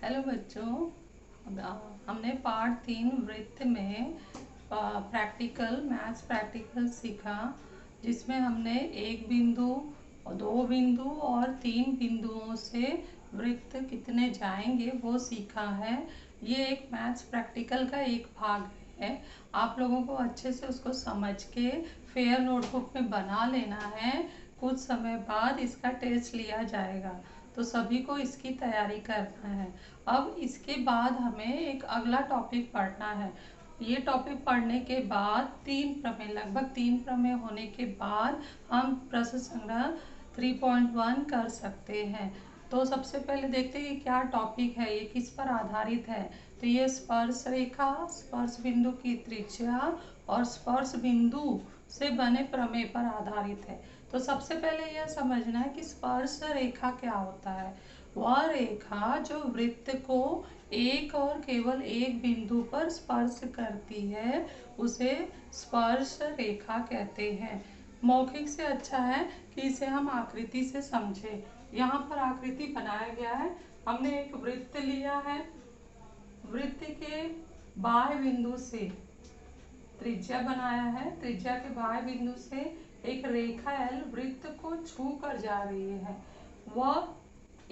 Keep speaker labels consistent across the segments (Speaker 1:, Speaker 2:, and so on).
Speaker 1: Hello बच्चों। हमने part 3 वृत्त में प्रैक्टिकल मैथ्स प्रैक्टिकल सीखा, जिसमें हमने एक बिंदु, दो बिंदु और 3 बिंदुओं से वृत्त कितने जाएंगे वो सीखा है। ये एक मैथ्स प्रैक्टिकल का एक भाग है। आप लोगों को अच्छे से उसको समझ के फेयर नोटबुक में बना लेना है। कुछ समय बाद इसका टेस्ट लिया जाएगा, तो सभी को इसकी तैयारी करना है। अब इसके बाद हमें एक अगला टॉपिक पढ़ना है। ये टॉपिक पढ़ने के बाद लगभग तीन प्रमेय होने के बाद हम प्रश्न संग्रह 3.1 कर सकते हैं। तो सबसे पहले देखते हैं कि क्या टॉपिक है, ये किस पर आधारित है। तो ये स्पर्श रेखा, स्पर्श बिंदु की त्रिज्या और स्पर्श बिंदु से बने प्रमेय पर आधारित है। तो सबसे पहले यह समझना है कि स्पर्श रेखा क्या होता है। वह रेखा जो वृत्त को एक और केवल एक बिंदु पर स्पर्श करती है उसे स्पर्श रेखा कहते हैं। मौखिक से अच्छा है कि इसे हम आकृति से समझें। यहाँ पर आकृति बनाया गया है। हमने एक वृत्त लिया है। वृत्त के बाह्य बिंदु से त्रिज्या बनाया है। त्रिज्या के बाह्य बिंदु से एक रेखा एल वृत्त को छू कर जा रही है। वह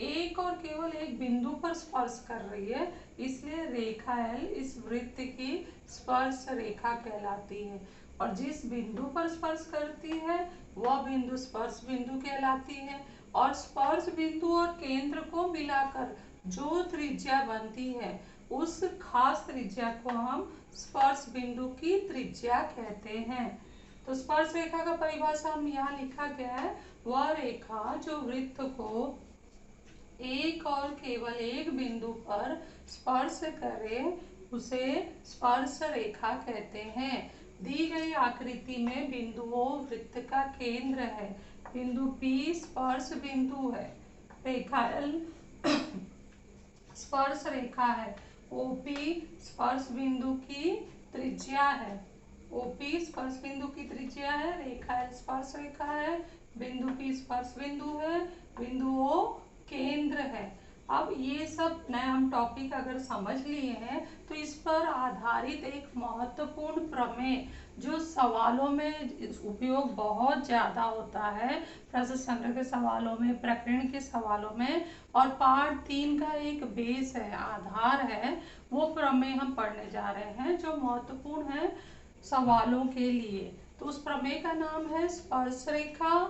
Speaker 1: एक और केवल एक बिंदु पर स्पर्श कर रही है, इसलिए रेखा एल इस वृत्त की स्पर्श रेखा कहलाती है। और जिस बिंदु पर स्पर्श करती है वह बिंदु स्पर्श बिंदु कहलाती है। और स्पर्श बिंदु और केंद्र को मिलाकर जो त्रिज्या बनती है उस खास त्रिज्या को हम स्पर्श बिंदु की त्रिज्या कहते हैं। तो स्पर्श रेखा का परिभाषा हम यहाँ लिखा गया है। वह रेखा जो वृत्त को एक और केवल एक बिंदु पर स्पर्श करे उसे स्पर्श रेखा कहते हैं। दी गई आकृति में बिंदुओं वृत्त का केंद्र है। बिंदु P स्पर्श बिंदु है। रेखा L स्पर्श रेखा है। OP स्पर्श बिंदु की त्रिज्या है। OP स्पर्श बिंदु की त्रिज्या है। रेखा L स्पर्श रेखा है। बिंदु P स्पर्श बिंदु है। बिंदु O केंद्र है। अब ये सब नए हम टॉपिक अगर समझ लिए हैं तो इस पर आधारित एक महत्वपूर्ण प्रमेय जो सवालों में उपयोग बहुत ज़्यादा होता है, प्रश्न संग्रह के सवालों में, प्रकरण के सवालों में, और पार्ट 3 का एक बेस है, आधार है, वो प्रमेय हम पढ़ने जा रहे हैं जो महत्वपूर्ण है सवालों के लिए। तो उस प्रमेय का नाम है स्पर्श रेखा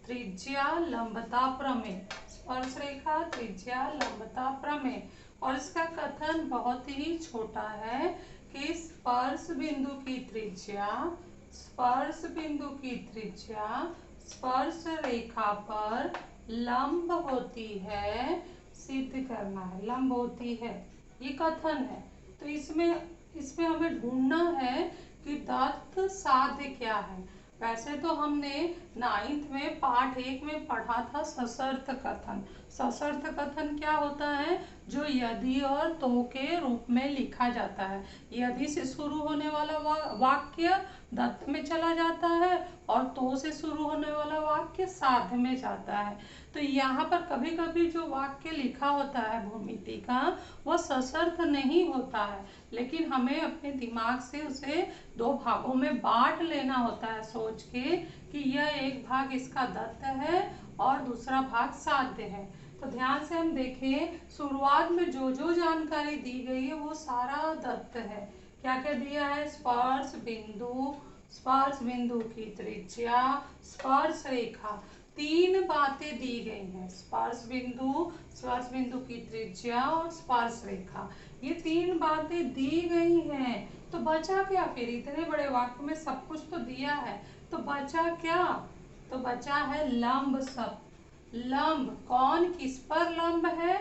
Speaker 1: त्रिज्या लंबता प्रमेय। स्पर्श रेखा त्रिज्या लंबता प्रमेय। और इसका कथन बहुत ही छोटा है कि स्पर्श बिंदु की त्रिज्या स्पर्श रेखा पर लंब होती है, सिद्ध करना है, लंब होती है, ये कथन है। तो इसमें हमें ढूंढना है कि दत्त साध्य क्या है। वैसे तो हमने 9th में पाठ 1 में पढ़ा था सशर्त कथन। सशर्त कथन क्या होता है? जो यदि और तो के रूप में लिखा जाता है। यदि से शुरू होने वाला वाक्य दत्त में चला जाता है और तो से शुरू होने वाला वाक्य साध्य में जाता है। तो यहाँ पर कभी कभी जो वाक्य लिखा होता है भूमिति का वह सशर्त नहीं होता है, लेकिन हमें अपने दिमाग से उसे दो भागों में बांट लेना होता है सोच के कि यह एक भाग इसका दत्त है और दूसरा भाग साध्य है। तो ध्यान से हम देखें, शुरुआत में जो जो जानकारी दी गई है वो सारा दत्त है। क्या क्या दिया है? स्पर्श बिंदु की त्रिज्या, स्पर्श रेखा, तीन बातें दी गई हैं। स्पर्श बिंदु की त्रिज्या और स्पर्श रेखा, ये तीन बातें दी गई हैं। तो बचा क्या फिर? इतने बड़े वाक्य में सब कुछ तो दिया है, तो बचा क्या? तो बचा है लंब शब्द। लंब कौन किस पर लंब है?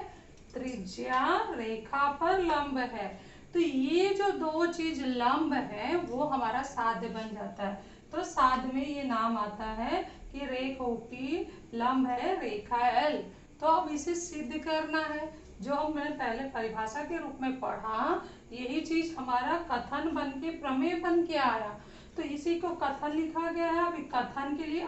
Speaker 1: त्रिज्या रेखा पर लंब है। तो ये जो दो चीज लंब है वो हमारा साध्य बन जाता है। तो साध्य में ये नाम आता है कि रेखा OP लंब है रेखा L। तो अब इसे सिद्ध करना है। जो हमने पहले परिभाषा के रूप में पढ़ा, यही चीज हमारा कथन बन के प्रमेय बन के आया। तो इसी को कथन लिखा गया है। अभी कथन के लिए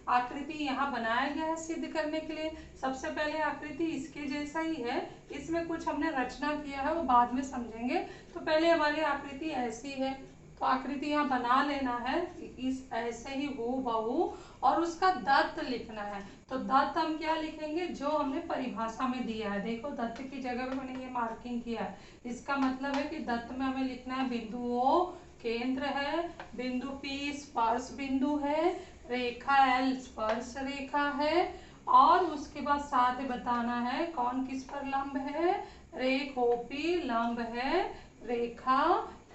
Speaker 1: आकृति यहाँ बनाया गया है सिद्ध करने के लिए। सबसे पहले आकृति इसके जैसा ही है, इसमें कुछ हमने रचना किया है, वो बाद में समझेंगे। तो पहले हमारी आकृति ऐसी है, तो आकृति यहाँ बना लेना है इस ऐसे ही हूबहू, और उसका दत्त लिखना है। तो दत्त हम क्या लिखेंगे, जो हमने परिभाषा में दिया है। देखो दत्त की जगह पे मैंने ये मार्किंग किया है। इसका मतलब है कि दत्त में हमें लिखना है बिंदु ओ केंद्र है, बिंदु पी स्पर्श बिंदु है, रेखा एल स्पर्श रेखा है, और उसके बाद साथ बताना है कौन किस पर लंब है, रेख ओपी लंब है रेखा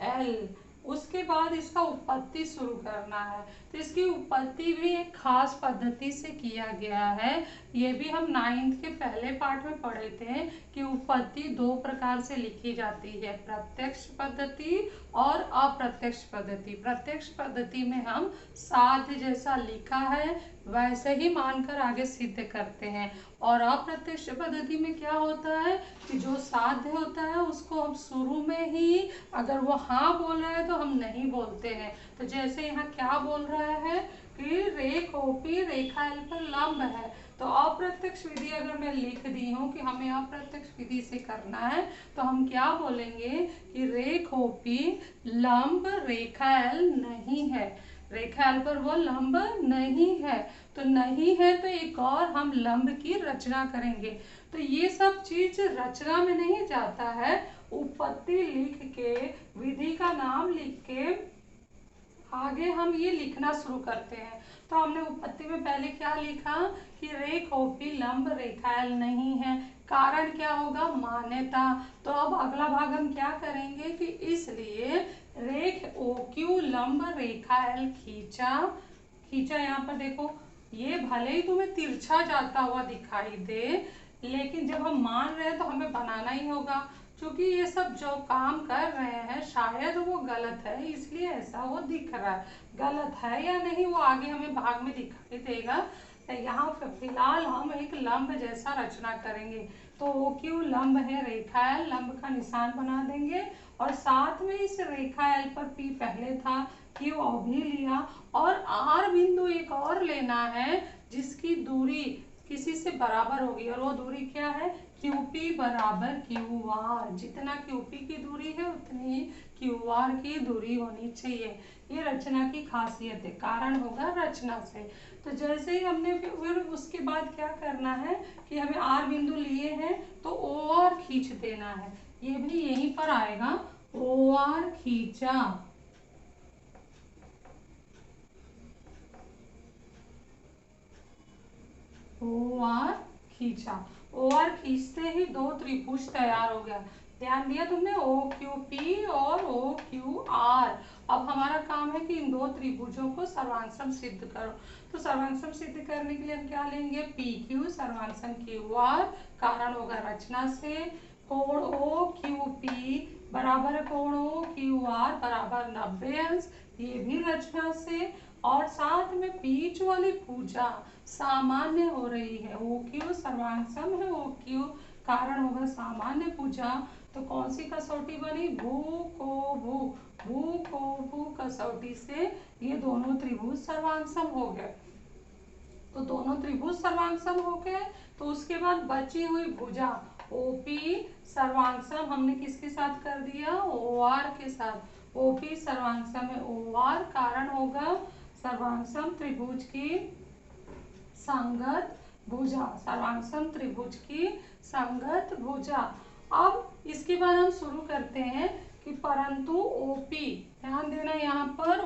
Speaker 1: एल। उसके बाद इसका उत्पत्ति शुरू करना है। तो इसकी उत्पत्ति भी एक खास पद्धति से किया गया है। ये भी हम 9th के पहले पाठ में पढ़े थे कि उत्पत्ति 2 प्रकार से लिखी जाती है, प्रत्यक्ष पद्धति और अप्रत्यक्ष पद्धति। प्रत्यक्ष पद्धति में हम साध्य जैसा लिखा है वैसे ही मानकर आगे सिद्ध करते हैं, और अप्रत्यक्ष पद्धति में क्या होता है कि जो साध्य होता है उसको हम शुरू में ही, अगर वो हाँ बोल रहा है तो हम नहीं बोलते हैं। तो जैसे यहाँ क्या बोल रहा है कि रेख ओपी रेखा एल पर लंब है, तो अप्रत्यक्ष विधि अगर मैं लिख दी हूँ कि हमें अप्रत्यक्ष विधि से करना है, तो हम क्या बोलेंगे कि रेख ओपी लंब रेखा एल नहीं है, रेखा एल पर वो लंब नहीं है। तो नहीं है तो एक और हम लंब की रचना करेंगे। तो ये सब चीज रचना में नहीं जाता है, उत्पत्ति लिख के विधि का नाम लिख के आगे हम ये लिखना शुरू करते हैं। तो हमने उत्पत्ति में पहले क्या लिखा कि रेख ओपी लंब रेखा एल नहीं है, कारण क्या होगा, मान्यता। तो अब अगला भाग हम क्या करेंगे कि इसलिए रेख ओ क्यू लंब रेखा एल खींचा यहाँ पर देखो, ये भले ही तुम्हें तिरछा जाता हुआ दिखाई दे, लेकिन जब हम मान रहे हैं तो हमें बनाना ही होगा, क्योंकि ये सब जो काम कर रहे हैं शायद वो गलत है, इसलिए ऐसा वो दिख रहा है। गलत है या नहीं वो आगे हमें भाग में दिखाई देगा। तो यहाँ फिलहाल हम एक लंब जैसा रचना करेंगे। तो ओ क्यू लंब है रेखा एल, लंब का निशान बना देंगे, और साथ में इस रेखा एल पर पी पहले था, क्यू अभी लिया, और आर बिंदु एक और लेना है जिसकी दूरी किसी से बराबर होगी, और वो दूरी क्या है, QP बराबर QR। जितना QP की दूरी है उतनी ही QR की दूरी होनी चाहिए। ये रचना की खासियत है, कारण होगा रचना से। तो जैसे ही हमने फिर उसके बाद क्या करना है कि हमें R बिंदु लिए हैं तो OR खींच देना है, ये भी यहीं पर आएगा, OR खींचा। OR खींचा, OR खींचते ही 2 त्रिभुज तैयार हो गया। ध्यान दिया तुमने, OQP और OQR। अब हमारा काम है कि इन 2 त्रिभुजों को सर्वांगसम सिद्ध करो। तो सर्वांगसम सिद्ध करने के लिए हम क्या लेंगे, PQ सर्वांगसम QR, कारण होगा रचना से। कोण OQP बराबर है कोण OQR बराबर 90 अंश, ये भी रचना से। और साथ में बीच वाली भुजा सामान्य हो रही है, OQ सर्वांगसम है, OQ कारण होगा सामान्य भुजा। तो कौन सी कसौटी बनी, भू को भू कसौटी से ये दोनों त्रिभुज सर्वांगसम हो गए। तो दोनों त्रिभुज सर्वांगसम हो गए। तो उसके बाद बची हुई भुजा OP सर्वांगसम हमने किसके साथ कर दिया, OR के साथ। OP सर्वांगसम है OR, कारण होगा सर्वांगसम त्रिभुज की संगत भुजा, सर्वांगसम त्रिभुज की संगत भुजा। अब इसके बाद हम शुरू करते हैं कि परंतु OP, ध्यान देना यहाँ पर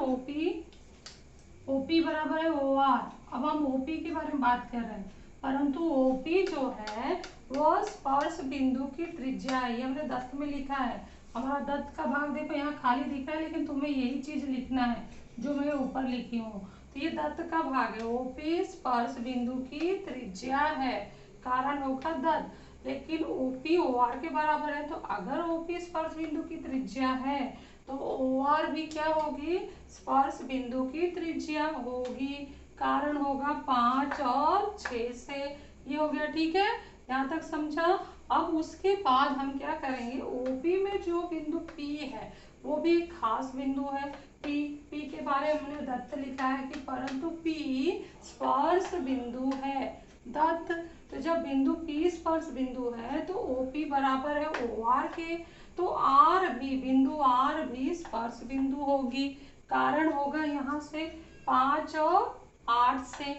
Speaker 1: OP बराबर है OR। अब हम OP के बारे में बात कर रहे हैं, परंतु OP जो है वह स्पर्श बिंदु की त्रिज्या है। ये हमने दत्त में लिखा है, हमारा दत्त का भाग देखो यहाँ खाली दिख रहा है, लेकिन तुम्हें यही चीज लिखना है जो मैं ऊपर लिखी हूँ। तो ये दत्त का भाग है, OP स्पर्श बिंदु की त्रिज्या है, कारण होगा दत्त। लेकिन OP OR के बराबर है, तो अगर OP स्पर्श बिंदु की त्रिज्या है तो OR भी क्या होगी, स्पर्श बिंदु की त्रिज्या होगी, कारण होगा 5 और 6 से। ये हो गया, ठीक है, यहाँ तक समझा। अब उसके बाद हम क्या करेंगे, OP में जो बिंदु P है वो भी एक खास बिंदु है। पी के बारे में हमने दत्त लिखा है कि परंतु पी स्पर्श बिंदु है। दत्त, तो जब बिंदु पी स्पर्श बिंदु है तो ओपी बराबर है OR के, तो आर भी, बिंदु आर भी स्पर्श बिंदु होगी। कारण होगा यहाँ से 5 और 8 से।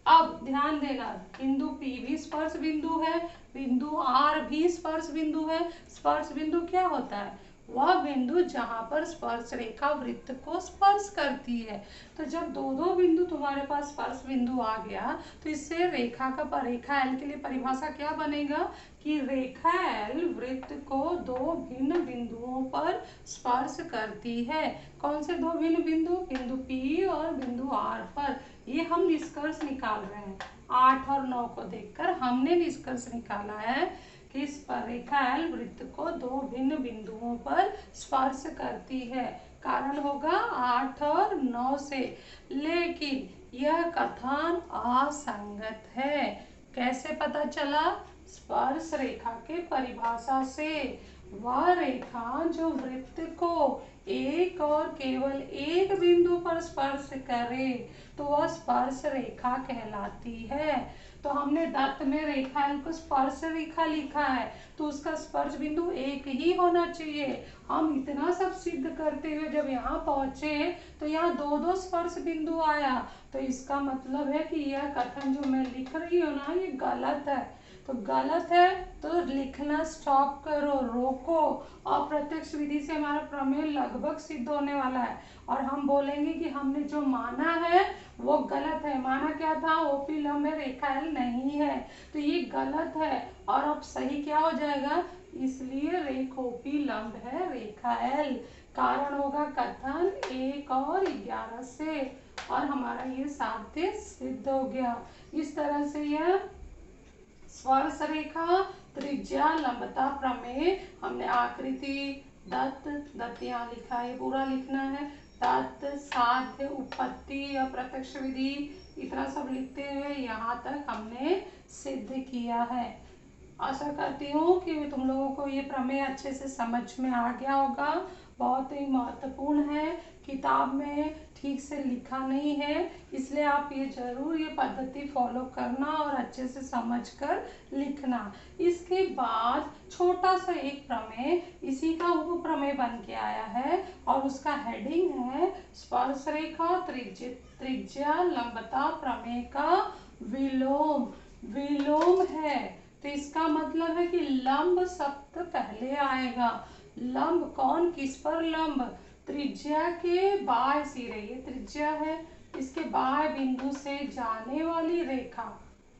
Speaker 1: अब ध्यान देना, बिंदु P भी स्पर्श बिंदु है, बिंदु R भी स्पर्श बिंदु है। स्पर्श बिंदु क्या होता है? वह बिंदु जहां पर स्पर्श रेखा वृत्त को स्पर्श करती है। तो जब दो दो बिंदु तुम्हारे पास स्पर्श बिंदु आ गया तो इससे रेखा L के लिए परिभाषा क्या बनेगा कि रेखा L वृत्त को दो भिन्न बिंदुओं पर स्पर्श करती है। कौन से दो भिन्न बिंदु? बिंदु P और बिंदु R पर। ये हम निष्कर्ष निकाल रहे हैं। 8 और 9 को देखकर हमने निष्कर्ष निकाला है कि इस पर रेखा L वृत्त को दो भिन्न बिंदुओं पर स्पर्श करती है। कारण होगा 8 और 9 से। लेकिन यह कथन असंगत है। कैसे पता चला? स्पर्श रेखा के परिभाषा से। वह रेखा जो वृत्त को एक और केवल एक बिंदु पर स्पर्श करे तो वह स्पर्श रेखा कहलाती है। तो हमने दत्त में रेखा L को स्पर्श रेखा लिखा है तो उसका स्पर्श बिंदु एक ही होना चाहिए। हम इतना सब सिद्ध करते हुए जब यहाँ पहुंचे तो यहाँ दो दो स्पर्श बिंदु आया, तो इसका मतलब है कि यह कथन जो मैं लिख रही हूँ ना, ये गलत है। तो गलत है तो लिखना स्टॉप करो, रोको। और प्रत्यक्ष विधि से हमारा प्रमेय लगभग सिद्ध होने वाला है और हम बोलेंगे कि हमने जो माना है वो गलत है। माना क्या था? ओपी लंब है, रेखा L नहीं है, तो ये गलत है। और अब सही क्या हो जाएगा? इसलिए ओपी लंब है रेखा L। कारण होगा कथन 1 और 11 से, और हमारा ये साध्य सिद्ध हो गया। इस तरह से यह स्पर्श रेखा, त्रिज्या, लंबता प्रमेय हमने आकृति, दत्त यहाँ लिखा है, पूरा लिखना है। दत्त, साध्य, उपपत्ति, अप्रत्यक्ष विधि, इतना सब लिखते हुए यहाँ तक हमने सिद्ध किया है। आशा करती हूँ कि तुम लोगों को ये प्रमेय अच्छे से समझ में आ गया होगा। बहुत ही महत्वपूर्ण है, किताब में ठीक से लिखा नहीं है, इसलिए आप ये जरूर ये पद्धति फॉलो करना और अच्छे से समझकर लिखना। इसके बाद छोटा सा एक प्रमेय इसी का उप प्रमेय बन के आया है और उसका हेडिंग है स्पर्श रेखा, त्रिज्या, लंबता प्रमेय का विलोम। विलोम है तो इसका मतलब है कि लंब शब्द पहले आएगा। लंब कौन, किस पर लंब? त्रिज्या के बाह्य सिरे, ये त्रिज्या है, इसके बाह्य बिंदु से जाने वाली रेखा।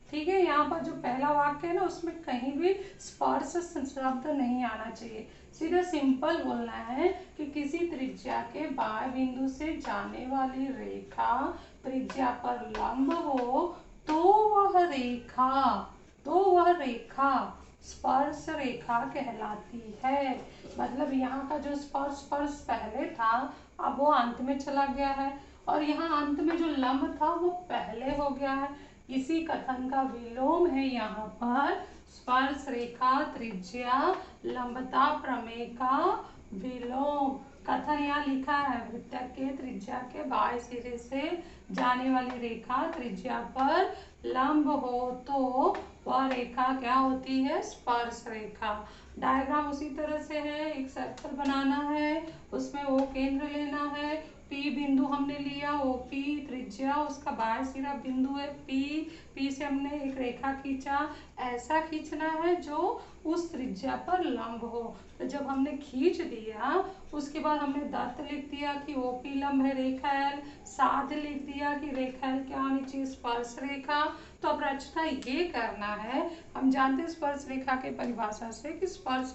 Speaker 1: ठीक है, यहाँ पर जो पहला वाक्य है ना, उसमें कहीं भी स्पर्श शब्द नहीं आना चाहिए। सीधा सिंपल बोलना है कि किसी त्रिज्या के बाह्य बिंदु से जाने वाली रेखा त्रिज्या पर लंब हो तो वह रेखा स्पर्श रेखा कहलाती है। मतलब यहाँ का जो स्पर्श पहले था अब वो अंत में चला गया है, और यहाँ अंत में जो लंब था वो पहले हो गया है। इसी कथन का विलोम है यहाँ पर स्पर्श रेखा, त्रिज्या, लंबता प्रमेय का विलोम। कथन यहाँ लिखा है, वृत्त के त्रिज्या के बाह्य सिरे से जाने वाली रेखा त्रिज्या पर लंब हो तो वह रेखा क्या होती है? स्पर्श रेखा। डायग्राम उसी तरह से है, एक सर्कल बनाना है, उसमें O केंद्र लेना है, P बिंदु हमने लिया, OP त्रिज्या, उसका बाह्य सिरा बिंदु है P से हमने एक रेखा खींचा, ऐसा खींचना है जो उस त्रिज्या पर लंब हो। तो जब हमने खींच दिया उसके बाद हमने दत्त लिख दिया कि OP लंब है रेखा L, साध्य लिख दिया कि रेखा L क्या होनी चाहिए? स्पर्श रेखा। तो अब रचना ये करना है, हम जानते हैं स्पर्श रेखा के परिभाषा से कि स्पर्श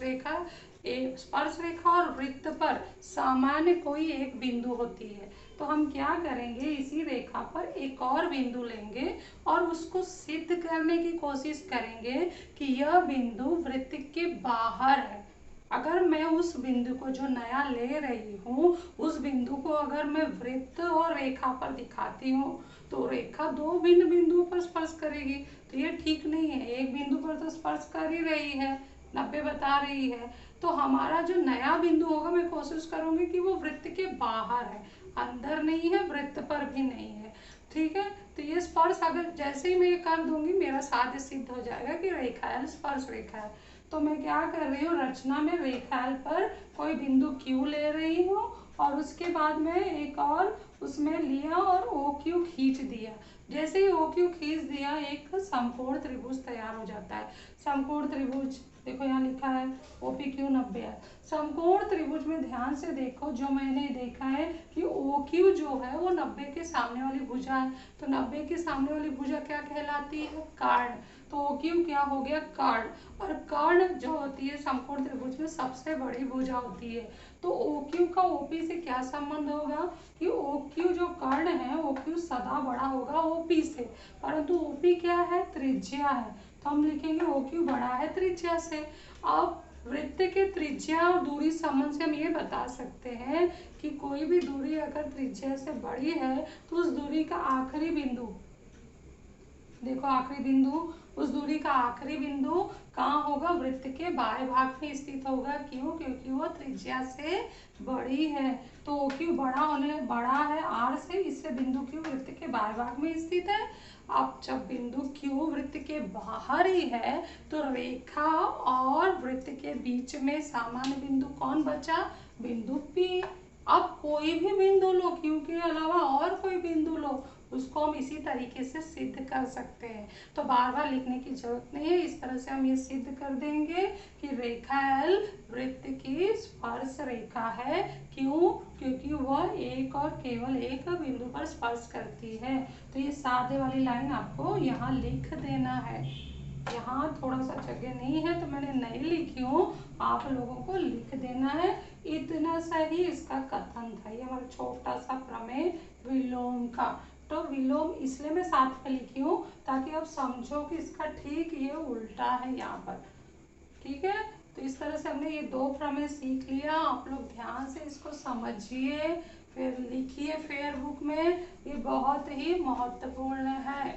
Speaker 1: रेखा और वृत्त पर सामान्य कोई एक बिंदु होती है। तो हम क्या करेंगे, इसी रेखा पर एक और बिंदु लेंगे और उसको सिद्ध करने की कोशिश करेंगे कि यह बिंदु वृत्त के बाहर है। अगर मैं उस बिंदु को जो नया ले रही हूँ उस बिंदु को अगर मैं वृत्त और रेखा पर दिखाती हूँ तो रेखा दो भिन्न बिंदुओं पर स्पर्श करेगी, तो ये ठीक नहीं है। एक बिंदु पर तो स्पर्श कर ही रही है, 90 बता रही है। तो हमारा जो नया बिंदु होगा, मैं कोशिश करूंगी कि वो वृत्त के बाहर है, अंदर नहीं है, वृत्त पर भी नहीं है। ठीक है, तो ये स्पर्श अगर जैसे ही मैं ये कर दूंगी, मेरा साध्य सिद्ध हो जाएगा कि रेखा एल स्पर्श रेखा है। तो मैं क्या कर रही हूँ, रचना में रेखा एल पर कोई बिंदु क्यू ले रही हूँ, और उसके बाद में एक और उसमें लिया और ओ क्यू खींच दिया। जैसे ही ओ क्यू खींच दिया, एक समकोण त्रिभुज तैयार हो जाता है। समकोण त्रिभुज देखो यहाँ लिखा है ओपी क्यू 90 है। समकोण त्रिभुज में ध्यान से देखो, जो मैंने देखा है कि ओ क्यू जो है वो 90 के सामने वाली भुजा है। तो 90 के सामने वाली भुजा क्या कहलाती है, कर्ण। तो ओ क्यू क्या हो गया, कर्ण। और कर्ण जो होती है समकोण त्रिभुज में सबसे बड़ी भुजा होती है। तो ओ क्यू का ओपी से क्या संबंध होगा कि ओ क्यू जो कर्ण है, ओ क्यू सदा बड़ा होगा ओपी से, परंतु ओपी क्या है, त्रिज्या है। तो हम लिखेंगे ओ क्यू बड़ा है त्रिज्या से। अब वृत्त के त्रिज्या और दूरी संबंध से हम ये बता सकते हैं कि कोई भी दूरी अगर त्रिज्या से बड़ी है तो उस दूरी का आखिरी बिंदु, देखो आखिरी बिंदु, उस दूरी का आखिरी बिंदु कहाँ होगा, वृत्त के बाएं भाग में स्थित होगा। क्यों, क्योंकि वो त्रिज्या से बड़ी है। तो ओ क्यू बड़ा है आर से, इससे बिंदु क्यू वृत्त के बाएं भाग में स्थित है। अब जब बिंदु क्यू वृत्त के बाहर ही है, तो रेखा और वृत्त के बीच में सामान्य बिंदु कौन बचा, बिंदु पी। अब कोई भी बिंदु लो, क्यू के अलावा और कोई बिंदु लो, उसको हम इसी तरीके से सिद्ध कर सकते हैं। तो बार बार लिखने की जरूरत नहीं है, इस तरह से हम ये सिद्ध कर देंगे कि रेखा एल वृत्त की स्पर्श रेखा है। क्यों, क्योंकि वह एक और केवल एक बिंदु पर स्पर्श करती है। तो ये सादे वाली लाइन आपको यहाँ लिख देना है। यहाँ थोड़ा सा जगह नहीं है तो मैंने नहीं लिखी हूँ, आप लोगों को लिख देना है। इतना सा ही इसका कथन था, ये हमारा छोटा सा प्रमेय विलोम का। तो विलोम इसलिए मैं साथ में लिखी हूँ ताकि आप समझो कि इसका ठीक ये उल्टा है यहाँ पर। ठीक है, तो इस तरह से हमने ये दो प्रमेय सीख लिया। आप लोग ध्यान से इसको समझिए, फिर लिखिए फेयर बुक में, ये बहुत ही महत्वपूर्ण है।